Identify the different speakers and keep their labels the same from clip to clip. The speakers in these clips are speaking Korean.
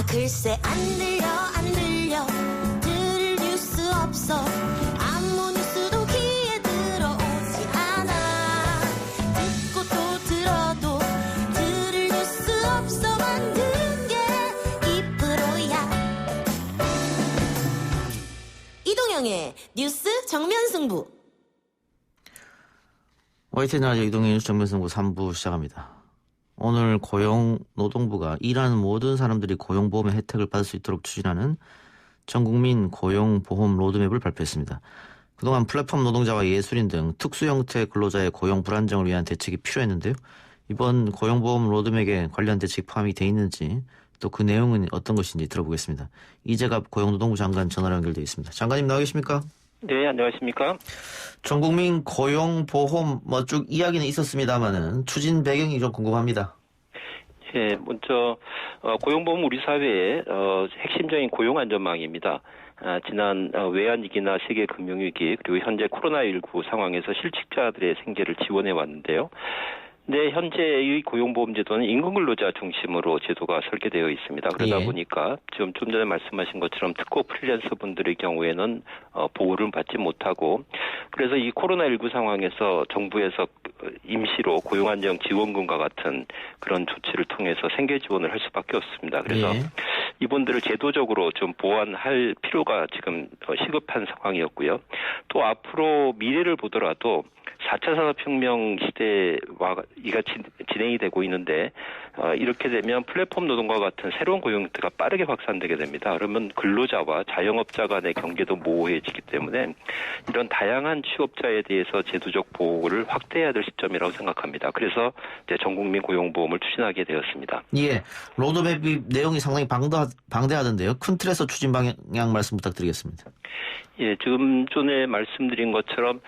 Speaker 1: 글쎄 안 들려 들을 뉴스 없어 아무 뉴스도 귀에 들어오지 않아 듣고 또 들어도 들을 뉴스 없어 만든 게 이 프로야. 이동영의 뉴스 정면승부.
Speaker 2: YTN 라디오 이동영의 뉴스 정면승부 3부 시작합니다. 오늘 고용노동부가 일하는 모든 사람들이 고용보험의 혜택을 받을 수 있도록 추진하는 전국민 고용보험 로드맵을 발표했습니다. 그동안 플랫폼 노동자와 예술인 등 특수 형태 근로자의 고용 불안정을 위한 대책이 필요했는데요. 이번 고용보험 로드맵에 관련 대책이 포함이 돼 있는지 또 그 내용은 어떤 것인지 들어보겠습니다. 이재갑 고용노동부 장관 전화로 연결되어 있습니다. 장관님 나와 계십니까?
Speaker 3: 네, 안녕하십니까?
Speaker 2: 전국민 고용보험 쭉 이야기는 있었습니다만은 추진 배경이 좀 궁금합니다.
Speaker 3: 예, 먼저 고용보험 우리 사회의 핵심적인 고용안전망입니다. 지난 외환위기나 세계금융위기 그리고 현재 코로나19 상황에서 실직자들의 생계를 지원해 왔는데요. 네, 현재의 고용보험제도는 임금근로자 중심으로 제도가 설계되어 있습니다. 그러다 보니까 좀 전에 말씀하신 것처럼 특고 프리랜서 분들의 경우에는 보호를 받지 못하고 그래서 이 코로나19 상황에서 정부에서 임시로 고용안정 지원금과 같은 그런 조치를 통해서 생계 지원을 할 수밖에 없습니다. 그래서 이분들을 제도적으로 좀 보완할 필요가 지금 시급한 상황이었고요. 또 앞으로 미래를 보더라도 4차 산업혁명 시대와 이가 진행이 되고 있는데 이렇게 되면 플랫폼 노동과 같은 새로운 고용 형태가 빠르게 확산되게 됩니다. 그러면 근로자와 자영업자 간의 경계도 모호해지기 때문에 이런 다양한 취업자에 대해서 제도적 보호를 확대해야 될 시점이라고 생각합니다. 그래서 이제 전국민 고용보험을 추진하게 되었습니다.
Speaker 2: 예, 로드맵 내용이 상당히 방대하던데요. 큰 틀에서 추진 방향 말씀 부탁드리겠습니다.
Speaker 3: 예, 지금 전에 말씀드린 것처럼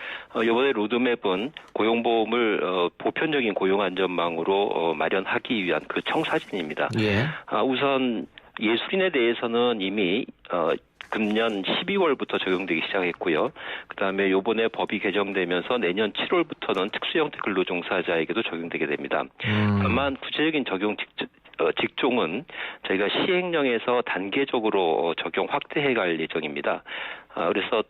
Speaker 3: 이번에 로드맵은 고용보험을 보편적인 고용안전망으로 마련하기 위한 그 청사진입니다.
Speaker 2: 예.
Speaker 3: 우선 예술인에 대해서는 이미 금년 12월부터 적용되기 시작했고요. 그다음에 이번에 법이 개정되면서 내년 7월부터는 특수형태 근로종사자에게도 적용되게 됩니다. 다만 구체적인 적용 직종은 저희가 시행령에서 단계적으로 적용 확대해 갈 예정입니다. 그래서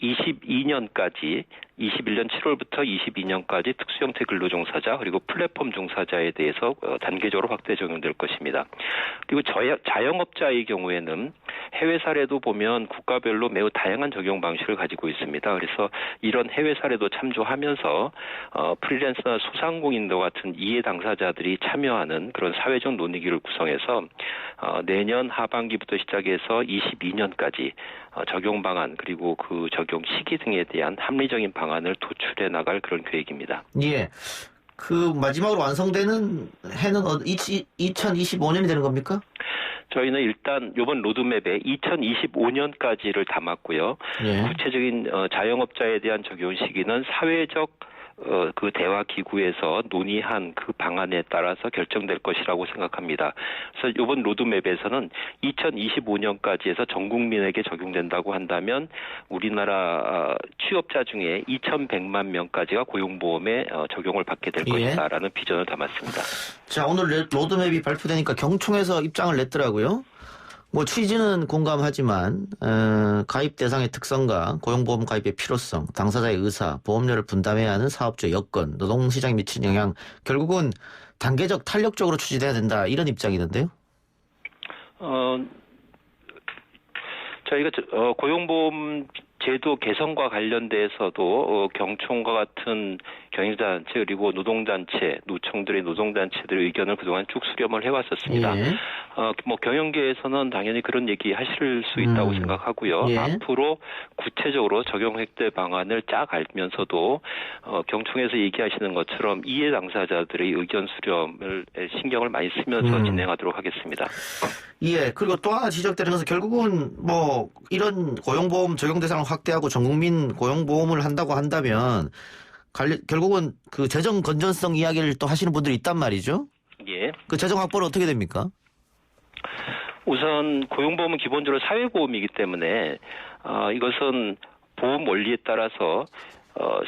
Speaker 3: 22년까지 21년 7월부터 22년까지 특수형태 근로종사자 그리고 플랫폼 종사자에 대해서 단계적으로 확대 적용될 것입니다. 그리고 자영업자의 경우에는 해외 사례도 보면 국가별로 매우 다양한 적용 방식을 가지고 있습니다. 그래서 이런 해외 사례도 참조하면서 프리랜서나 소상공인도 같은 이해 당사자들이 참여하는 그런 사회적 논의기를 구성해서 내년 하반기부터 시작해서 22년까지 적용 방안 그리고 그 적용 시기 등에 대한 합리적인 방안을 도출해 나갈 그런 계획입니다.
Speaker 2: 예. 그 마지막으로 완성되는 해는 2025년이 되는 겁니까?
Speaker 3: 저희는 일단 이번 로드맵에 2025년까지를 담았고요.
Speaker 2: 예.
Speaker 3: 구체적인 자영업자에 대한 적용 시기는 사회적 그 대화 기구에서 논의한 그 방안에 따라서 결정될 것이라고 생각합니다. 그래서 이번 로드맵에서는 2025년까지 해서 전 국민에게 적용된다고 한다면 우리나라 취업자 중에 2,100만 명까지가 고용보험에 적용을 받게 될 것이다라는 비전을 담았습니다.
Speaker 2: 자, 오늘 로드맵이 발표되니까 경총에서 입장을 냈더라고요. 취지는 공감하지만 가입 대상의 특성과 고용보험 가입의 필요성, 당사자의 의사, 보험료를 분담해야 하는 사업주의 여건, 노동시장에 미치는 영향, 결국은 단계적 탄력적으로 추진해야 된다 이런 입장이던데요.
Speaker 3: 저희가 고용보험 제도 개선과 관련돼서도 경총과 같은 경영단체 그리고 노동단체, 노총들의 노동단체들의 의견을 그동안 쭉 수렴을 해왔었습니다.
Speaker 2: 예.
Speaker 3: 경영계에서는 당연히 그런 얘기 하실 수 있다고 생각하고요.
Speaker 2: 예.
Speaker 3: 앞으로 구체적으로 적용 획득 방안을 쫙 알면서도 경총에서 얘기하시는 것처럼 이해 당사자들의 의견 수렴을 신경을 많이 쓰면서 진행하도록 하겠습니다.
Speaker 2: 예. 그리고 또 하나 지적되는 것은 결국은 이런 고용보험 적용 대상을 확대하고 전국민 고용보험을 한다고 한다면 결국은 그 재정 건전성 이야기를 또 하시는 분들이 있단 말이죠.
Speaker 3: 예.
Speaker 2: 그 재정 확보는 어떻게 됩니까?
Speaker 3: 우선 고용보험은 기본적으로 사회보험이기 때문에 이것은 보험 원리에 따라서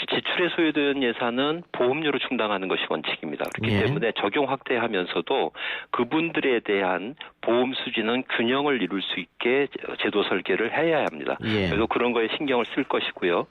Speaker 3: 지출에 소요되는 예산은 보험료로 충당하는 것이 원칙입니다. 그렇기
Speaker 2: 예.
Speaker 3: 때문에 적용 확대하면서도 그분들에 대한 보험 수지는 균형을 이룰 수 있게 제도 설계를 해야 합니다.
Speaker 2: 예.
Speaker 3: 그래서 그런 거에 신경을 쓸 것이고요.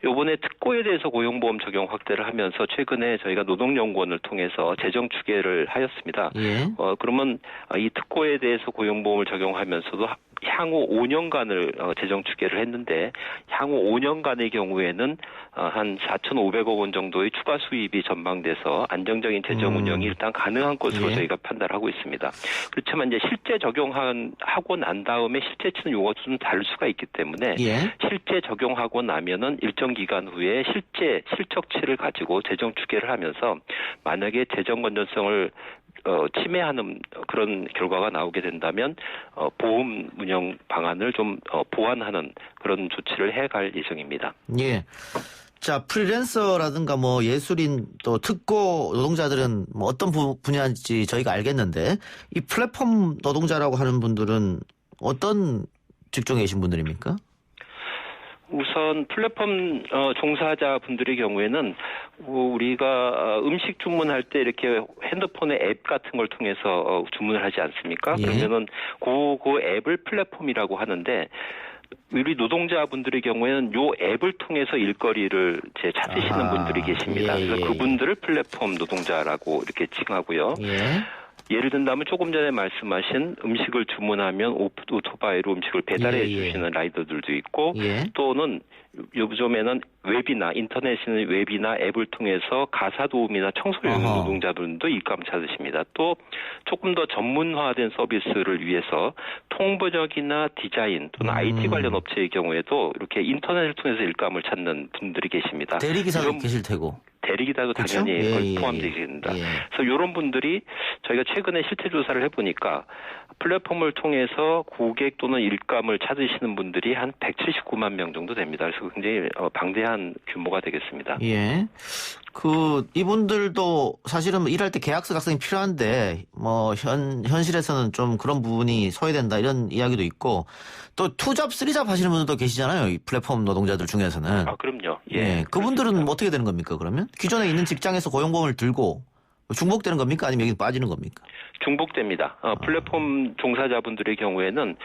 Speaker 3: 이번에 특고에 대해서 고용보험 적용 확대를 하면서 최근에 저희가 노동연구원을 통해서 재정 추계를 하였습니다.
Speaker 2: 예.
Speaker 3: 그러면 이 특고에 대해서 고용보험을 적용하면서도 향후 5년간을 재정 추계를 했는데 향후 5년간의 경우에는 한 4,500억 원 정도의 추가 수입이 전망돼서 안정적인 재정 운영이 일단 가능한 것으로
Speaker 2: 예.
Speaker 3: 저희가 판단하고 있습니다. 그렇지만 이제 실제 적용하고 난 다음에 실제치는 요것도 좀 다를 수가 있기 때문에
Speaker 2: 예.
Speaker 3: 실제 적용하고 나면은 일정 기간 후에 실제 실적치를 가지고 재정 추계를 하면서 만약에 재정 건전성을 침해하는 그런 결과가 나오게 된다면 보험 운영 방안을 좀 보완하는 그런 조치를 해갈 예정입니다.
Speaker 2: 예. 자, 프리랜서라든가 뭐 예술인 또 특고 노동자들은 뭐 어떤 분야인지 저희가 알겠는데 이 플랫폼 노동자라고 하는 분들은 어떤 직종에 계신 분들입니까?
Speaker 3: 우선 플랫폼 종사자분들의 경우에는 우리가 음식 주문할 때 이렇게 핸드폰의 앱 같은 걸 통해서 주문을 하지 않습니까?
Speaker 2: 예.
Speaker 3: 그러면은 그 앱을 플랫폼이라고 하는데 우리 노동자분들의 경우에는 요 앱을 통해서 일거리를 찾으시는 분들이 계십니다.
Speaker 2: 예,
Speaker 3: 그래서
Speaker 2: 예.
Speaker 3: 그분들을 플랫폼 노동자라고 이렇게 칭하고요.
Speaker 2: 예.
Speaker 3: 예를 든다면 조금 전에 말씀하신 음식을 주문하면 오토바이로 음식을 배달해
Speaker 2: 예, 예.
Speaker 3: 주시는 라이더들도 있고
Speaker 2: 예.
Speaker 3: 또는 요즘에는 웹이나 인터넷이나 웹이나 앱을 통해서 가사 도우미나 청소를 하는
Speaker 2: 어허.
Speaker 3: 노동자들도 일감 찾으십니다. 또 조금 더 전문화된 서비스를 위해서 통번역이나 디자인 또는 IT 관련 업체의 경우에도 이렇게 인터넷을 통해서 일감을 찾는 분들이 계십니다.
Speaker 2: 대리기사도
Speaker 3: 이런
Speaker 2: 계실 테고.
Speaker 3: 대리기사도
Speaker 2: 그쵸?
Speaker 3: 당연히
Speaker 2: 예, 예,
Speaker 3: 포함되겠습니다.
Speaker 2: 예.
Speaker 3: 그래서 이런 분들이 저희가 최근에 실태 조사를 해보니까 플랫폼을 통해서 고객 또는 일감을 찾으시는 분들이 한 179만 명 정도 됩니다. 그래서 굉장히 방대한 규모가 되겠습니다.
Speaker 2: 예. 이분들도 사실은 일할 때 계약서 작성이 필요한데, 현실에서는 좀 그런 부분이 소외된다 이런 이야기도 있고, 또 투잡, 쓰리잡 하시는 분들도 계시잖아요. 이 플랫폼 노동자들 중에서는.
Speaker 3: 그럼요.
Speaker 2: 예. 그분들은 뭐 어떻게 되는 겁니까, 그러면? 기존에 있는 직장에서 고용보험을 들고 중복되는 겁니까? 아니면 여기 빠지는 겁니까?
Speaker 3: 중복됩니다. 플랫폼 종사자분들의 경우에는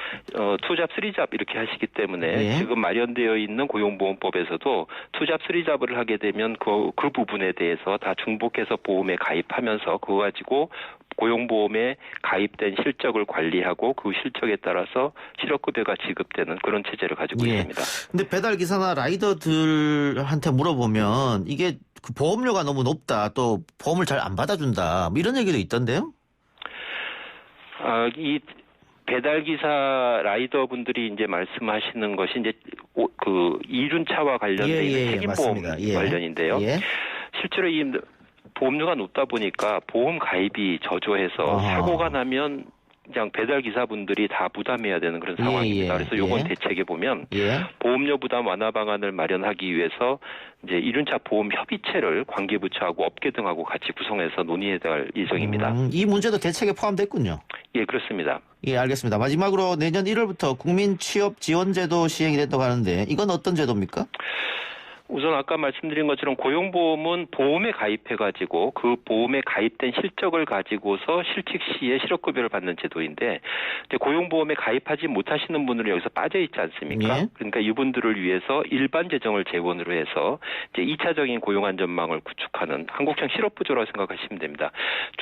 Speaker 3: 투잡, 쓰리잡 이렇게 하시기 때문에
Speaker 2: 예.
Speaker 3: 지금 마련되어 있는 고용보험법에서도 투잡, 쓰리잡을 하게 되면 그 부분에 대해서 다 중복해서 보험에 가입하면서 그거 가지고 고용보험에 가입된 실적을 관리하고 그 실적에 따라서 실업급여가 지급되는 그런 체제를 가지고
Speaker 2: 예.
Speaker 3: 있습니다.
Speaker 2: 근데 배달기사나 라이더들한테 물어보면 이게 그 보험료가 너무 높다, 또 보험을 잘 안 받아준다, 뭐 이런 얘기도 있던데요?
Speaker 3: 이 배달기사 라이더분들이 이제 말씀하시는 것이 이제 그 이륜차와 관련된 책임보험
Speaker 2: 맞습니다. 예.
Speaker 3: 관련인데요.
Speaker 2: 예.
Speaker 3: 실제로 이 보험료가 높다 보니까 보험 가입이 저조해서
Speaker 2: 아하.
Speaker 3: 사고가 나면 그냥 배달 기사분들이 다 부담해야 되는 그런
Speaker 2: 예,
Speaker 3: 상황입니다.
Speaker 2: 예,
Speaker 3: 그래서 요번
Speaker 2: 예.
Speaker 3: 대책에 보면
Speaker 2: 예.
Speaker 3: 보험료 부담 완화 방안을 마련하기 위해서 이제 이륜차 보험 협의체를 관계부처하고 업계 등하고 같이 구성해서 논의해 갈 예정입니다.
Speaker 2: 이 문제도 대책에 포함됐군요.
Speaker 3: 예, 그렇습니다.
Speaker 2: 예, 알겠습니다. 마지막으로 내년 1월부터 국민 취업 지원제도 시행이 된다고 하는데 이건 어떤 제도입니까?
Speaker 3: 우선 아까 말씀드린 것처럼 고용보험은 보험에 가입해가지고 그 보험에 가입된 실적을 가지고서 실직 시에 실업급여를 받는 제도인데 이제 고용보험에 가입하지 못하시는 분들은 여기서 빠져 있지 않습니까?
Speaker 2: 예.
Speaker 3: 그러니까 이분들을 위해서 일반 재정을 재원으로 해서 이제 2차적인 고용안전망을 구축하는 한국형 실업부조라고 생각하시면 됩니다.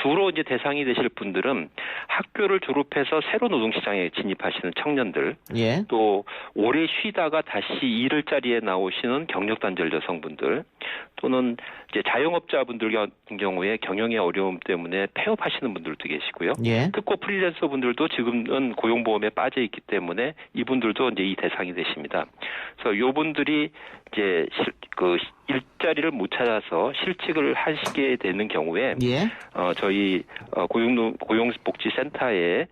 Speaker 3: 주로 이제 대상이 되실 분들은 학교를 졸업해서 새로 노동시장에 진입하시는 청년들,
Speaker 2: 예.
Speaker 3: 또 오래 쉬다가 다시 일을 자리에 나오시는 경력단절 여성분들 또는 이제 자영업자분들 같은 경우에 경영의 어려움 때문에 폐업하시는 분들도 계시고요.
Speaker 2: 예.
Speaker 3: 특고 프리랜서 분들도 지금은 고용보험에 빠져 있기 때문에 이분들도 이제 이 대상이 되십니다. 그래서 요분들이 이제 그 일자리를 못 찾아서 실직을 하시게 되는 경우에
Speaker 2: 예.
Speaker 3: 저희 고용복지센터에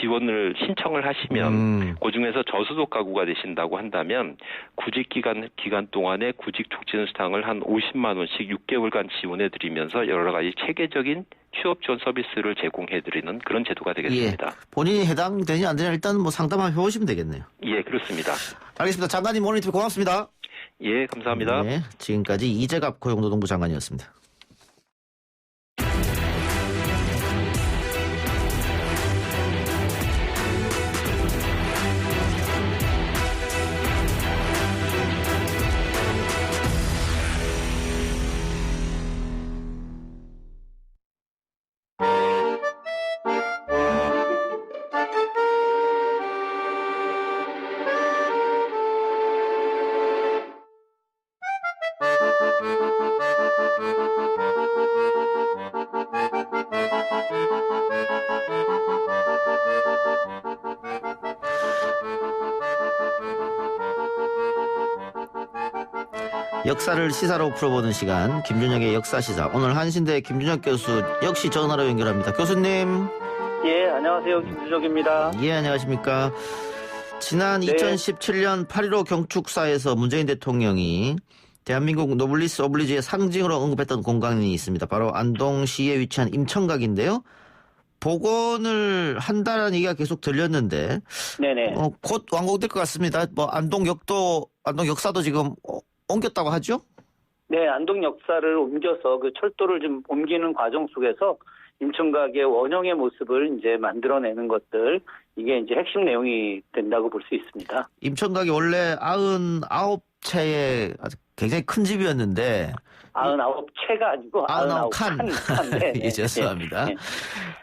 Speaker 3: 지원을 신청을 하시면 그중에서 저소득 가구가 되신다고 한다면 구직 기간 동안에 구직 촉진 수당을 한 50만 원씩 6개월간 지원해 드리면서 여러 가지 체계적인 취업 지원 서비스를 제공해 드리는 그런 제도가 되겠습니다.
Speaker 2: 예. 본인이 해당되냐 안 되냐 일단 뭐 상담 한번 해보시면 되겠네요.
Speaker 3: 예, 그렇습니다.
Speaker 2: 알겠습니다. 장관님 오늘 인터뷰 고맙습니다.
Speaker 3: 예, 감사합니다.
Speaker 2: 네, 지금까지 이재갑 고용노동부 장관이었습니다. 역사를 시사로 풀어보는 시간, 김준혁의 역사시사. 오늘 한신대 김준혁 교수 역시 전화로 연결합니다. 교수님.
Speaker 4: 예, 안녕하세요. 김주적입니다.
Speaker 2: 예, 안녕하십니까. 지난
Speaker 4: 네.
Speaker 2: 2017년 8.15 경축사에서 문재인 대통령이 대한민국 노블리스 오블리주의 상징으로 언급했던 공간이 있습니다. 바로 안동시에 위치한 임청각인데요. 복원을 한다는 얘기가 계속 들렸는데
Speaker 4: 네네.
Speaker 2: 곧 완공될 것 같습니다. 뭐 안동 역사도 지금 옮겼다고 하죠?
Speaker 4: 네, 안동 역사를 옮겨서 그 철도를 좀 옮기는 과정 속에서 임청각의 원형의 모습을 이제 만들어내는 것들, 이게 이제 핵심 내용이 된다고 볼 수 있습니다.
Speaker 2: 임청각이 원래 99채의 아주 굉장히 큰 집이었는데
Speaker 4: 99채가 아니고
Speaker 2: 99칸.
Speaker 4: 네,
Speaker 2: 예, 죄송합니다.
Speaker 4: 네.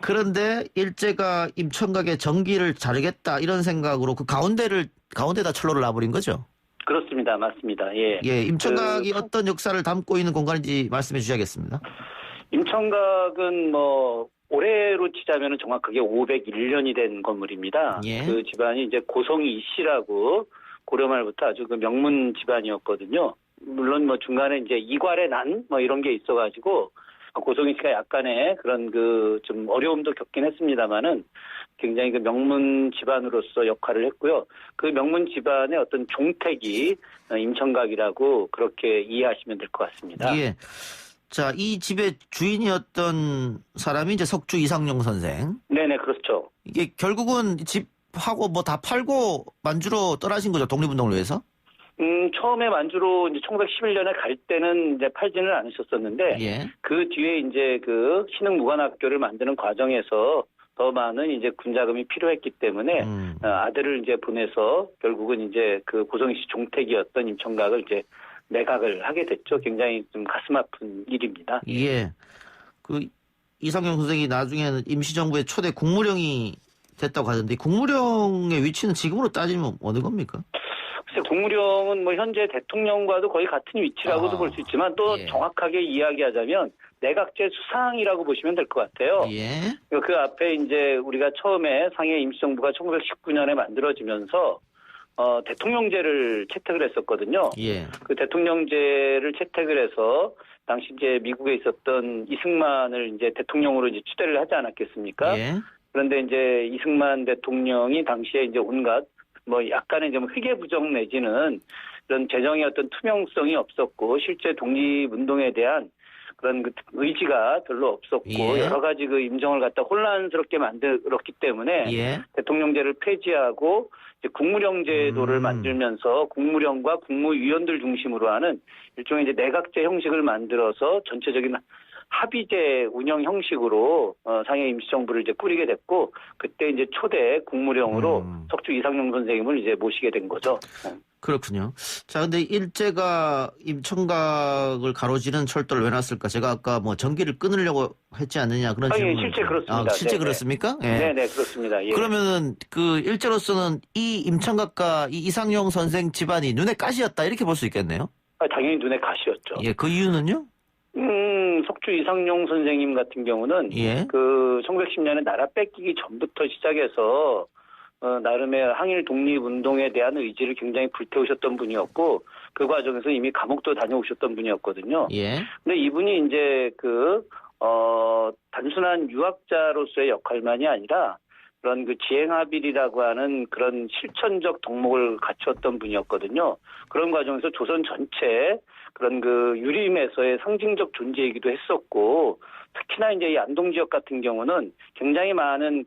Speaker 2: 그런데 일제가 임청각의 전기를 자르겠다 이런 생각으로 그 가운데다 철로를 놔버린 거죠?
Speaker 4: 그렇습니다. 맞습니다. 예.
Speaker 2: 예, 임청각이 어떤 역사를 담고 있는 공간인지 말씀해 주셔야겠습니다.
Speaker 4: 임청각은 뭐 올해로 치자면 정확하게 501년이 된 건물입니다.
Speaker 2: 예.
Speaker 4: 그 집안이 이제 고성이 이씨라고 고려 말부터 아주 그 명문 집안이었거든요. 물론 뭐 중간에 이제 이괄의 난 뭐 이런 게 있어가지고 고성희 씨가 약간의 그런 그 좀 어려움도 겪긴 했습니다만은 굉장히 그 명문 집안으로서 역할을 했고요. 그 명문 집안의 어떤 종택이 임청각이라고 그렇게 이해하시면 될 것 같습니다.
Speaker 2: 예. 자, 이 집의 주인이었던 사람이 이제 석주 이상용 선생.
Speaker 4: 네네, 그렇죠.
Speaker 2: 이게 결국은 집하고 뭐 다 팔고 만주로 떠나신 거죠, 독립운동을 위해서?
Speaker 4: 처음에 만주로 이제 1911년에 갈 때는 이제 팔지는 않으셨었는데,
Speaker 2: 예.
Speaker 4: 그 뒤에 이제 그 신흥무관학교를 만드는 과정에서 더 많은 이제 군자금이 필요했기 때문에 아들을 이제 보내서 결국은 이제 그 고성희 씨 종택이었던 임청각을 이제 매각을 하게 됐죠. 굉장히 좀 가슴 아픈 일입니다.
Speaker 2: 예. 그 이상용 선생이 나중에는 임시정부의 초대 국무령이 됐다고 하던데 국무령의 위치는 지금으로 따지면 어느 겁니까?
Speaker 4: 글쎄, 국무령은 뭐 현재 대통령과도 거의 같은 위치라고도 볼 수 있지만 또
Speaker 2: 예.
Speaker 4: 정확하게 이야기하자면 내각제 수상이라고 보시면 될 것 같아요.
Speaker 2: 예.
Speaker 4: 그 앞에 이제 우리가 처음에 상해 임시정부가 1919년에 만들어지면서 대통령제를 채택을 했었거든요.
Speaker 2: 예.
Speaker 4: 그 대통령제를 채택을 해서 당시 이제 미국에 있었던 이승만을 이제 대통령으로 이제 추대를 하지 않았겠습니까?
Speaker 2: 예.
Speaker 4: 그런데 이제 이승만 대통령이 당시에 이제 온갖 뭐 약간의 좀 회계 부정 내지는 그런 재정의 어떤 투명성이 없었고 실제 독립운동에 대한 그런 그 의지가 별로 없었고
Speaker 2: 예.
Speaker 4: 여러 가지 그 임정을 갖다 혼란스럽게 만들었기 때문에
Speaker 2: 예.
Speaker 4: 대통령제를 폐지하고 이제 국무령 제도를 만들면서 국무령과 국무위원들 중심으로 하는 일종의 이제 내각제 형식을 만들어서 전체적인 합의제 운영 형식으로 상해 임시정부를 이제 꾸리게 됐고 그때 이제 초대 국무령으로 석주 이상용 선생님을 이제 모시게 된 거죠.
Speaker 2: 그렇군요. 자, 근데 일제가 임청각을 가로지른 철도를 왜 놨을까? 제가 아까 뭐 전기를 끊으려고 했지 않느냐 그런
Speaker 4: 아니,
Speaker 2: 질문.
Speaker 4: 실제 그렇습니다.
Speaker 2: 실제
Speaker 4: 네네.
Speaker 2: 그렇습니까? 예.
Speaker 4: 네네, 그렇습니다. 예.
Speaker 2: 그러면은 그 일제로서는 이 임청각과 이 이상용 선생 집안이 눈에 가시였다 이렇게 볼 수 있겠네요.
Speaker 4: 당연히 눈에 가시였죠.
Speaker 2: 예, 그 이유는요?
Speaker 4: 석주 이상용 선생님 같은 경우는
Speaker 2: 예.
Speaker 4: 그 1910년에 나라 뺏기기 전부터 시작해서 나름의 항일 독립운동에 대한 의지를 굉장히 불태우셨던 분이었고 그 과정에서 이미 감옥도 다녀오셨던 분이었거든요.
Speaker 2: 예.
Speaker 4: 근데 이분이 이제 단순한 유학자로서의 역할만이 아니라 그런 그 지행합일이라고 하는 그런 실천적 덕목을 갖추었던 분이었거든요. 그런 과정에서 조선 전체 그런 그 유림에서의 상징적 존재이기도 했었고 특히나 이제 이 안동 지역 같은 경우는 굉장히 많은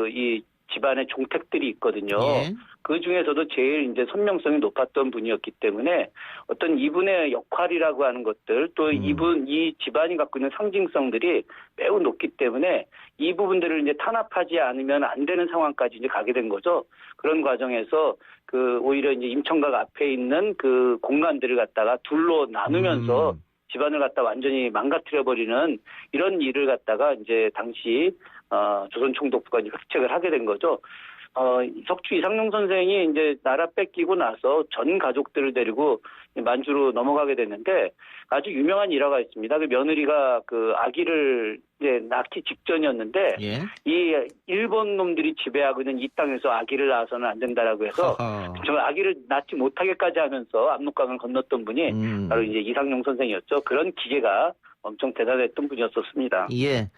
Speaker 4: 이 집안의 종택들이 있거든요.
Speaker 2: 예.
Speaker 4: 그 중에서도 제일 이제 선명성이 높았던 분이었기 때문에 어떤 이분의 역할이라고 하는 것들 또 이 집안이 갖고 있는 상징성들이 매우 높기 때문에 이 부분들을 이제 탄압하지 않으면 안 되는 상황까지 이제 가게 된 거죠. 그런 과정에서 그 오히려 이제 임청각 앞에 있는 그 공간들을 갖다가 둘로 나누면서 집안을 갖다 완전히 망가뜨려 버리는 이런 일을 갖다가 이제 당시 조선 총독부가 이제 획책을 하게 된 거죠. 석주 이상용 선생이 이제 나라 뺏기고 나서 전 가족들을 데리고 만주로 넘어가게 됐는데 아주 유명한 일화가 있습니다. 그 며느리가 그 아기를 이제 낳기 직전이었는데
Speaker 2: 예.
Speaker 4: 이 일본 놈들이 지배하고 있는 이 땅에서 아기를 낳아서는 안 된다라고 해서 정말 아기를 낳지 못하게까지 하면서 압록강을 건넜던 분이 바로 이제 이상용 선생이었죠. 그런 기계가 엄청 대단했던 분이었었습니다.
Speaker 2: 예.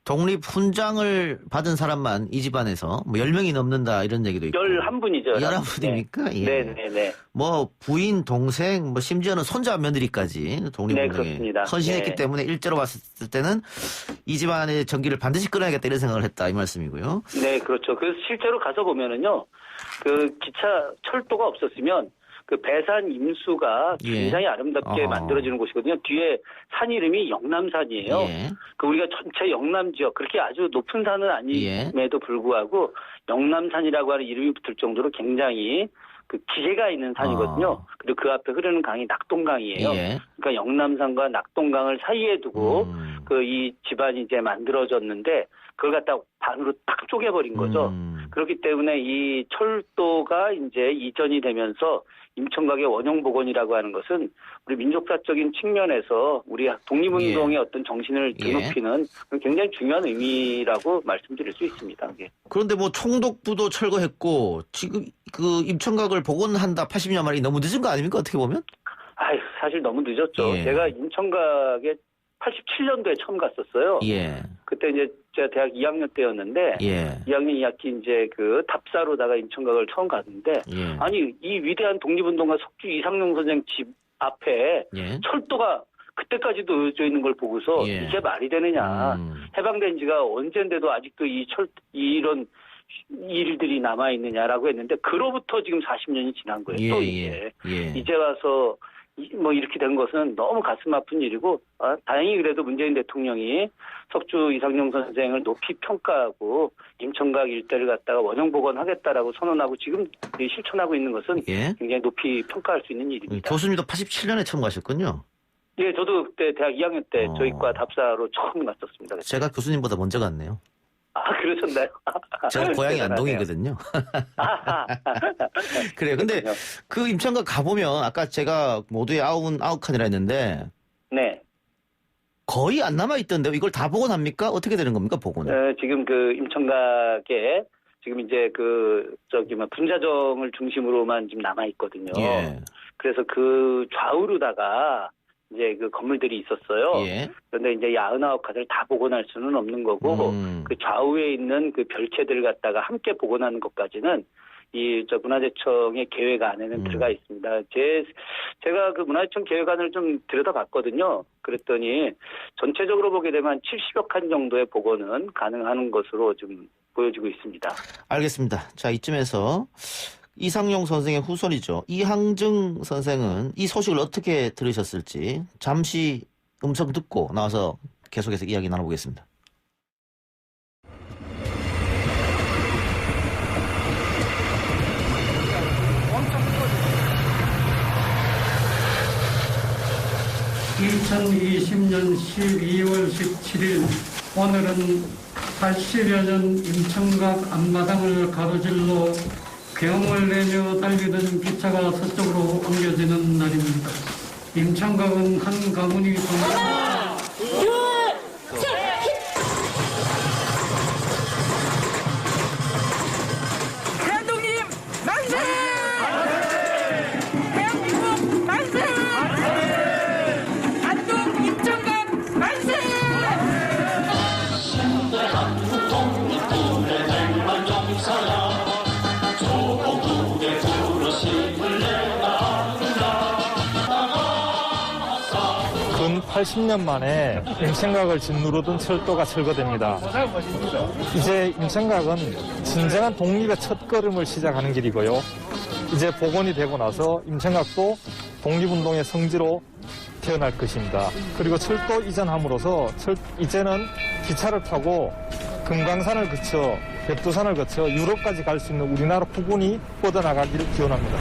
Speaker 2: 독립 훈장을 받은 사람만 이 집안에서 뭐 10명이 넘는다 이런 얘기도 있고.
Speaker 4: 11분이죠.
Speaker 2: 11분입니까?
Speaker 4: 네.
Speaker 2: 예.
Speaker 4: 네네네.
Speaker 2: 뭐 부인, 동생, 뭐 심지어는 손자 며느리까지 독립운동에
Speaker 4: 그렇습니다.
Speaker 2: 헌신했기
Speaker 4: 네.
Speaker 2: 때문에 일제로 봤을 때는 이 집안의 전기를 반드시 끊어야겠다 이런 생각을 했다 이 말씀이고요.
Speaker 4: 네, 그렇죠. 그래서 실제로 가서 보면은요, 그 기차 철도가 없었으면 그 배산 임수가 굉장히 아름답게 만들어지는 곳이거든요. 뒤에 산 이름이 영남산이에요.
Speaker 2: 예.
Speaker 4: 그 우리가 전체 영남 지역 그렇게 아주 높은 산은 아님에도 불구하고 영남산이라고 하는 이름이 붙을 정도로 굉장히 그 기세가 있는 산이거든요. 그리고 그 앞에 흐르는 강이 낙동강이에요.
Speaker 2: 예.
Speaker 4: 그러니까 영남산과 낙동강을 사이에 두고 그 이 집안이 이제 만들어졌는데 그걸 갖다 반으로 딱 쪼개버린 거죠. 그렇기 때문에 이 철도가 이제 이전이 되면서 임청각의 원형복원이라고 하는 것은 우리 민족사적인 측면에서 우리 독립운동의 어떤 정신을 드높이는 굉장히 중요한 의미라고 말씀드릴 수 있습니다. 예.
Speaker 2: 그런데 뭐 총독부도 철거했고 지금 그 임청각을 복원한다 80년 만에 너무 늦은 거 아닙니까? 어떻게 보면?
Speaker 4: 사실 너무 늦었죠.
Speaker 2: 예.
Speaker 4: 제가 임청각에 87년도에 처음 갔었어요.
Speaker 2: 예.
Speaker 4: 그때 이제 제가 대학 2학년 때였는데,
Speaker 2: 예.
Speaker 4: 2학년 2학기 이제 그 답사로다가 임청각을 처음 갔는데,
Speaker 2: 예.
Speaker 4: 아니, 이 위대한 독립운동가 석주 이상용 선생 집 앞에
Speaker 2: 예.
Speaker 4: 철도가 그때까지도 놓여져 있는 걸 보고서
Speaker 2: 예.
Speaker 4: 이게 말이 되느냐. 해방된 지가 언젠데도 아직도 이런 일들이 남아있느냐라고 했는데, 그로부터 지금 40년이 지난 거예요.
Speaker 2: 예.
Speaker 4: 또 이제.
Speaker 2: 예.
Speaker 4: 이제 와서 뭐 이렇게 된 것은 너무 가슴 아픈 일이고 다행히 그래도 문재인 대통령이 석주 이상용 선생을 높이 평가하고 임청각 일대를 갖다가 원형복원하겠다라고 선언하고 지금 실천하고 있는 것은
Speaker 2: 예.
Speaker 4: 굉장히 높이 평가할 수 있는 일입니다.
Speaker 2: 교수님도 87년에 처음 가셨군요.
Speaker 4: 예, 저도 그때 대학 2학년 때 저희 과 답사로 처음 갔었습니다. 그때.
Speaker 2: 제가 교수님보다 먼저 갔네요.
Speaker 4: 그러셨나요?
Speaker 2: 제가 고향이 안동이거든요. 그래요. 근데 그 임청각 가보면 아까 제가 모두의 99칸이라 했는데
Speaker 4: 네.
Speaker 2: 거의 안 남아있던데요. 이걸 다 복원합니까? 어떻게 되는 겁니까, 복원은?
Speaker 4: 지금 그 임청각에 지금 이제 분자정을 중심으로만 지금 남아있거든요.
Speaker 2: 예.
Speaker 4: 그래서 그 좌우로다가 이제 그 건물들이 있었어요.
Speaker 2: 예.
Speaker 4: 그런데 이제 99칸을 다 복원할 수는 없는 거고, 그 좌우에 있는 그 별채들을 갖다가 함께 복원하는 것까지는 문화재청의 계획 안에는 들어가 있습니다. 제가 그 문화재청 계획안을 좀 들여다봤거든요. 그랬더니 전체적으로 보게 되면 70여 칸 정도의 복원은 가능한 것으로 좀 보여지고 있습니다.
Speaker 2: 알겠습니다. 자, 이쯤에서 이상용 선생의 후손이죠. 이항증 선생은 이 소식을 어떻게 들으셨을지 잠시 음성 듣고 나와서 계속해서 이야기 나눠보겠습니다.
Speaker 5: (2020년 12월 17일) 오늘은 80여 년 임청각 앞마당을 가로질러 경을 내며 달리던 기차가 서쪽으로 옮겨지는 날입니다. 임청각은 한 가문이
Speaker 6: 대한독립 만세! 대한민국 만세! 안동 임청각 만세!
Speaker 7: 근 80년 만에 임천각을 짓누르던 철도가 철거됩니다. 이제 임천각은 진정한 독립의 첫걸음을 시작하는 길이고요. 이제 복원이 되고 나서 임천각도 독립운동의 성지로 태어날 것입니다. 그리고 철도 이전함으로써 이제는 기차를 타고 금강산을 거쳐 백두산을 거쳐 유럽까지 갈 수 있는 우리나라 부근이 뻗어나가기를 기원합니다.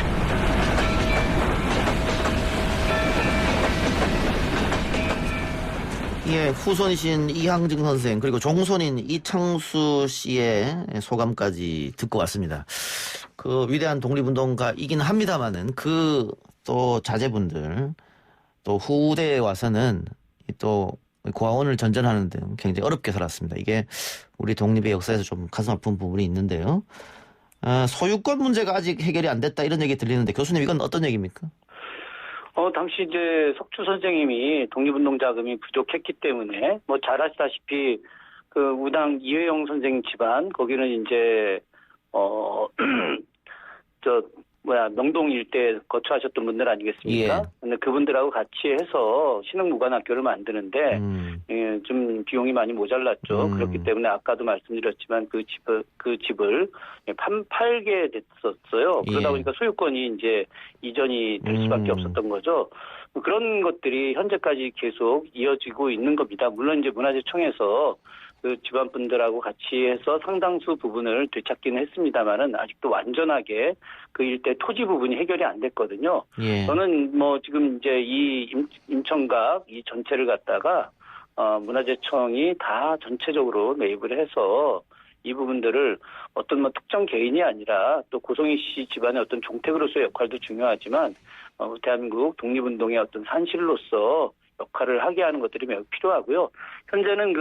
Speaker 2: 예, 후손이신 이항증 선생 그리고 종손인 이창수 씨의 소감까지 듣고 왔습니다. 그 위대한 독립운동가이긴 합니다만은 그 또 자제분들 또 후대에 와서는 또 고아원을 전전하는 등 굉장히 어렵게 살았습니다. 이게 우리 독립의 역사에서 좀 가슴 아픈 부분이 있는데요. 소유권 문제가 아직 해결이 안 됐다 이런 얘기 들리는데 교수님 이건 어떤 얘기입니까?
Speaker 4: 당시 이제 석추 선생님이 독립운동 자금이 부족했기 때문에 뭐 잘 아시다시피 그 우당 이회영 선생 집안 거기는 이제 명동 일대 거주하셨던 분들 아니겠습니까?
Speaker 2: 예.
Speaker 4: 근데 그분들하고 같이 해서 신흥무관학교를 만드는데 예, 좀 비용이 많이 모자랐죠. 그렇기 때문에 아까도 말씀드렸지만 그 집을 팔게 됐었어요. 그러다
Speaker 2: 예.
Speaker 4: 보니까 소유권이 이제 이전이 될 수밖에 없었던 거죠. 그런 것들이 현재까지 계속 이어지고 있는 겁니다. 물론 이제 문화재청에서 그 집안분들하고 같이 해서 상당수 부분을 되찾기는 했습니다만은 아직도 완전하게 그 일대 토지 부분이 해결이 안 됐거든요.
Speaker 2: 예.
Speaker 4: 저는 뭐 지금 이제 이 임천각 이 전체를 갖다가 문화재청이 다 전체적으로 매입을 해서 이 부분들을 어떤 뭐 특정 개인이 아니라 또 고성희 씨 집안의 어떤 종택으로서의 역할도 중요하지만 대한민국 독립운동의 어떤 산실로서 역할을 하게 하는 것들이 매우 필요하고요. 현재는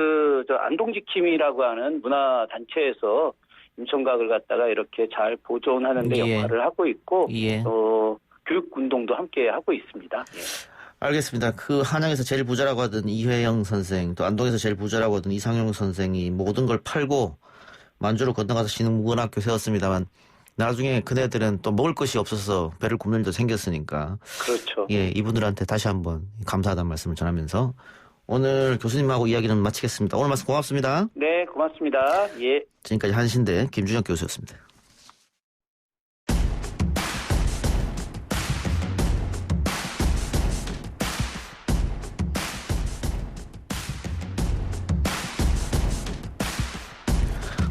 Speaker 4: 안동지킴이라고 하는 문화단체에서 임천각을 갖다가 이렇게 잘 보존하는 데
Speaker 2: 예.
Speaker 4: 역할을 하고 있고,
Speaker 2: 예.
Speaker 4: 교육운동도 함께 하고 있습니다. 예.
Speaker 2: 알겠습니다. 그 한양에서 제일 부자라고 하던 이회영 선생, 또 안동에서 제일 부자라고 하던 이상용 선생이 모든 걸 팔고 만주로 건너가서 신흥무관학교 세웠습니다만 나중에 그네들은 또 먹을 것이 없어서 배를 굽는 일도 생겼으니까.
Speaker 4: 그렇죠.
Speaker 2: 예, 이분들한테 다시 한번 감사하다는 말씀을 전하면서 오늘 교수님하고 이야기는 마치겠습니다. 오늘 말씀 고맙습니다.
Speaker 4: 네, 고맙습니다. 예.
Speaker 2: 지금까지 한신대 김준혁 교수였습니다.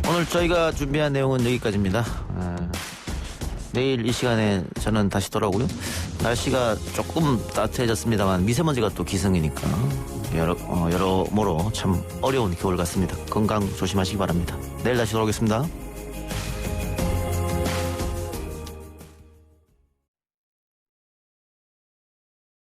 Speaker 2: 오늘 저희가 준비한 내용은 여기까지입니다. 내일 이 시간에 저는 다시 돌아오고요. 날씨가 조금 따뜻해졌습니다만 미세먼지가 또 기승이니까 여러모로 참 어려운 겨울 같습니다. 건강 조심하시기 바랍니다. 내일 다시 돌아오겠습니다.